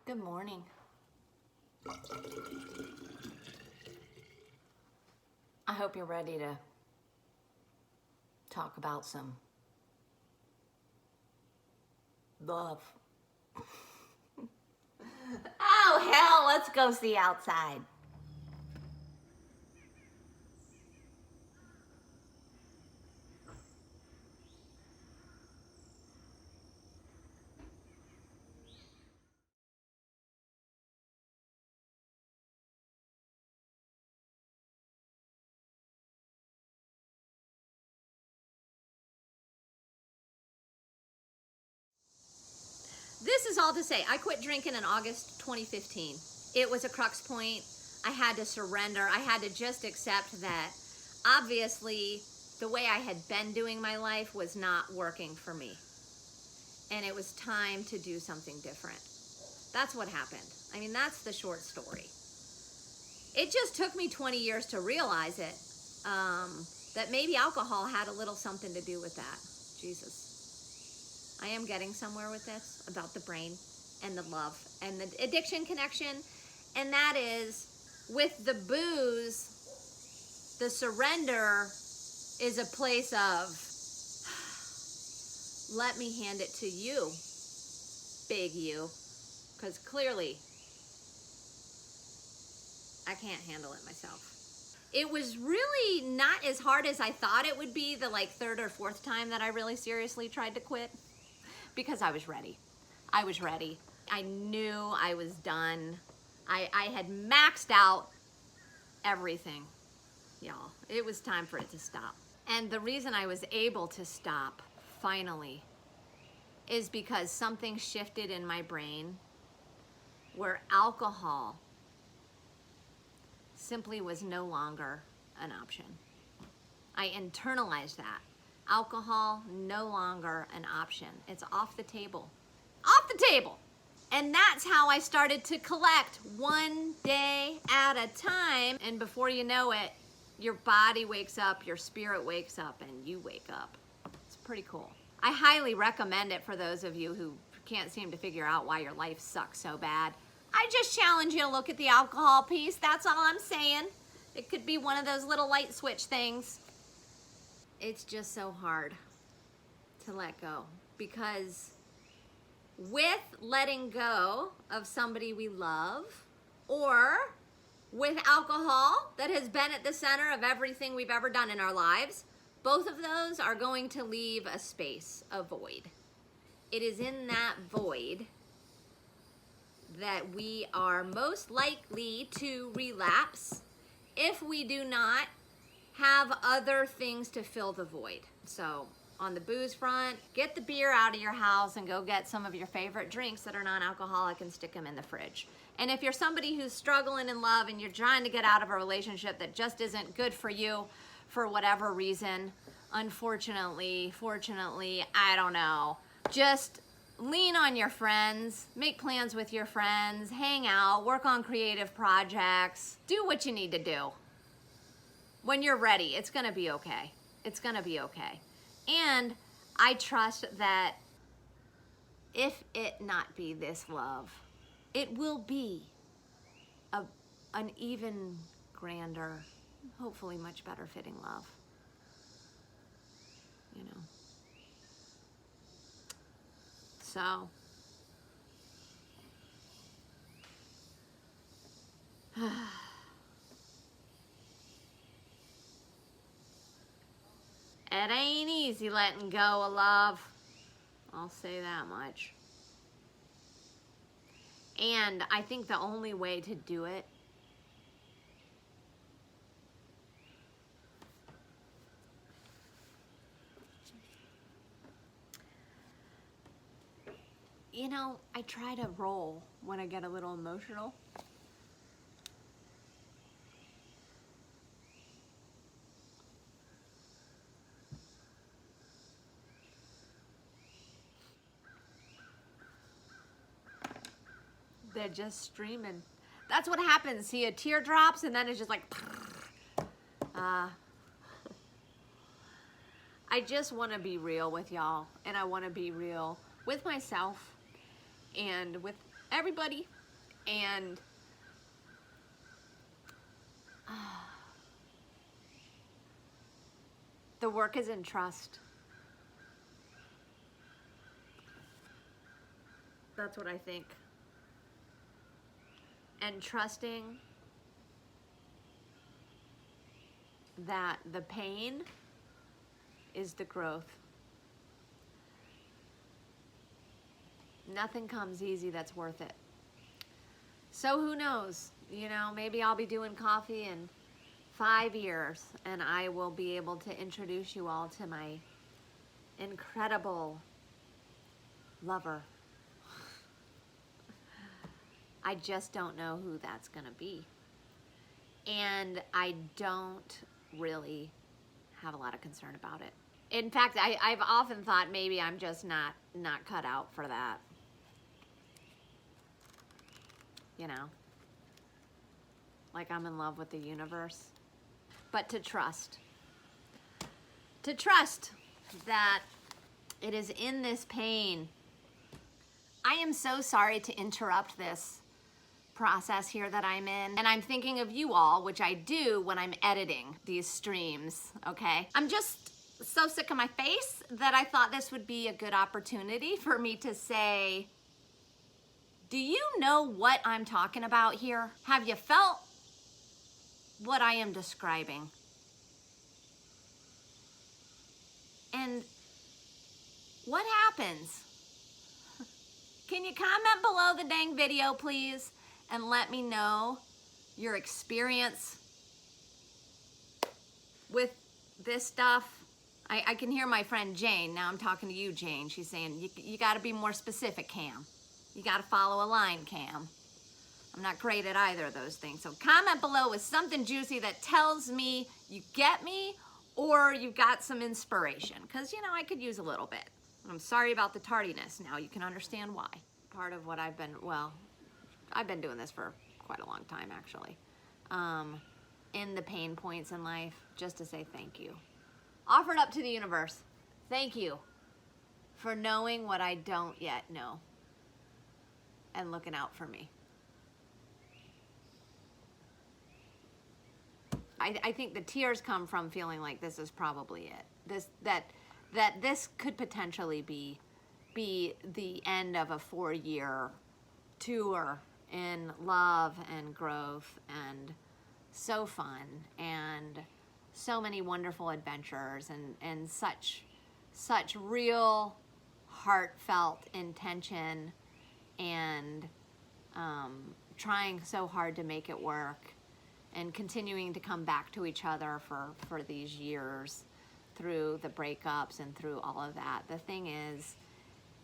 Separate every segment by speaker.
Speaker 1: Good morning. I hope you're ready to talk about some love. Oh, hell, let's go see outside. This is all to say, I quit drinking in August 2015. It was a crux point. I had to surrender. I had to just accept that obviously the way I had been doing my life was not working for me. And it was time to do something different. That's what happened. I mean, that's the short story. It just took me 20 years to realize it, that maybe alcohol had a little something to do with that. Jesus. I am getting somewhere with this about the brain and the love and the addiction connection. And that is with the booze, the surrender is a place of, let me hand it to you, big you, because clearly I can't handle it myself. It was really not as hard as I thought it would be the third or fourth time that I really seriously tried to quit. Because I was ready. I was ready. I knew I was done. I had maxed out everything, y'all. It was time for it to stop. And the reason I was able to stop, finally, is because something shifted in my brain where alcohol simply was no longer an option. I internalized that. Alcohol, no longer an option. It's off the table. Off the table! And that's how I started to collect one day at a time. And before you know it, your body wakes up, your spirit wakes up, and you wake up. It's pretty cool. I highly recommend it for those of you who can't seem to figure out why your life sucks so bad. I just challenge you to look at the alcohol piece. That's all I'm saying. It could be one of those little light switch things. It's just so hard to let go, because with letting go of somebody we love, or with alcohol that has been at the center of everything we've ever done in our lives, both of those are going to leave a space, a void. It is in that void that we are most likely to relapse if we do not have other things to fill the void. So on the booze front, get the beer out of your house and go get some of your favorite drinks that are non-alcoholic and stick them in the fridge. And if you're somebody who's struggling in love and you're trying to get out of a relationship that just isn't good for you for whatever reason, unfortunately, fortunately, I don't know, just lean on your friends, make plans with your friends, hang out, work on creative projects, do what you need to do. When you're ready, it's gonna be okay. It's gonna be okay. And I trust that if it not be this love, it will be an even grander, hopefully much better fitting love. You know. So. It ain't easy letting go of love. I'll say that much. And I think the only way to do it I try to roll when I get a little emotional. They're just streaming. That's what happens. See, a tear drops and then it's just like, I just want to be real with y'all, and I want to be real with myself and with everybody. And the work is in trust. That's what I think. And trusting that the pain is the growth. Nothing comes easy that's worth it. So who knows? You know, maybe I'll be doing coffee in 5 years and I will be able to introduce you all to my incredible lover. I just don't know who that's gonna be. And I don't really have a lot of concern about it. In fact, I've often thought maybe I'm just not cut out for that. You know, like I'm in love with the universe. But to trust that it is in this pain. I am so sorry to interrupt this process here that I'm in. And I'm thinking of you all, which I do when I'm editing these streams, okay? I'm just so sick of my face that I thought this would be a good opportunity for me to say, do you know what I'm talking about here? Have you felt what I am describing? And what happens? Can you comment below the dang video, please, and let me know your experience with this stuff? I can hear my friend Jane. Now I'm talking to you, Jane. She's saying, you gotta be more specific, Cam. You gotta follow a line, Cam. I'm not great at either of those things. So comment below with something juicy that tells me you get me or you've got some inspiration. Because, you know, I could use a little bit. I'm sorry about the tardiness. Now you can understand why. Part of what I've been doing this for quite a long time, actually. In the pain points in life, just to say thank you. Offered up to the universe. Thank you for knowing what I don't yet know and looking out for me. I think the tears come from feeling like this is probably it. That this could potentially be the end of a 4-year tour in love and growth and so fun and so many wonderful adventures and such real heartfelt intention and trying so hard to make it work and continuing to come back to each other for these years through the breakups and through all of that. The thing is,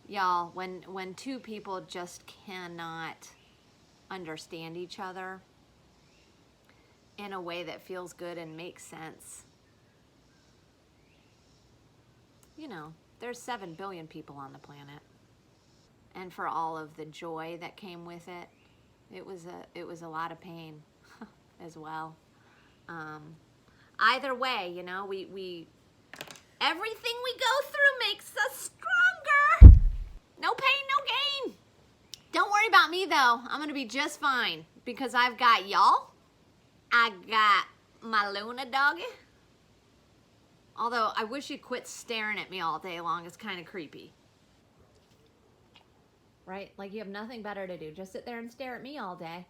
Speaker 1: y'all, when two people just cannot understand each other in a way that feels good and makes sense, you know, there's 7 billion people on the planet. And for all of the joy that came with it, it was a lot of pain as well. Either way, you know, we everything we go through makes us stronger. No pain, no gain. Don't worry about me though. I'm gonna be just fine because I've got y'all. I got my Luna doggy. Although I wish you'd quit staring at me all day long. It's kind of creepy. Right? Like you have nothing better to do. Just sit there and stare at me all day.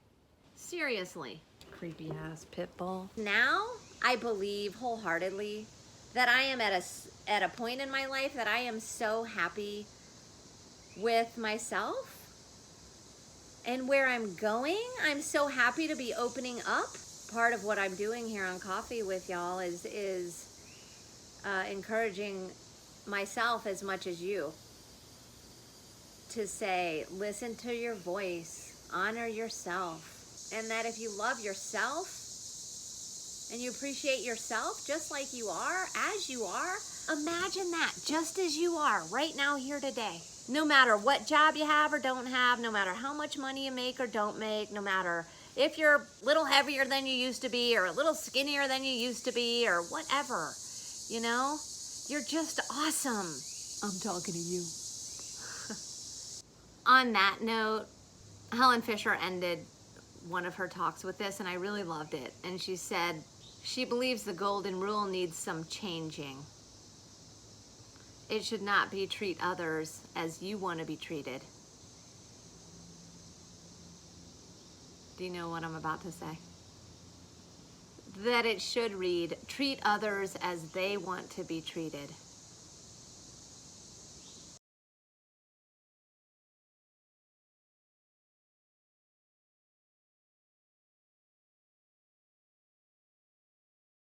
Speaker 1: Seriously. Creepy ass pit bull. Now I believe wholeheartedly that I am at a point in my life that I am so happy with myself and where I'm going. I'm so happy to be opening up. Part of what I'm doing here on Coffee with y'all is encouraging myself as much as you to say, listen to your voice, honor yourself. And that if you love yourself and you appreciate yourself just like you are, as you are, imagine that just as you are right now here today. No matter what job you have or don't have, no matter how much money you make or don't make, no matter if you're a little heavier than you used to be or a little skinnier than you used to be or whatever, you know, you're just awesome. I'm talking to you. On that note, Helen Fisher ended one of her talks with this, and I really loved it. And she said she believes the golden rule needs some changing. It should not be treat others as you want to be treated. Do you know what I'm about to say? That it should read, treat others as they want to be treated.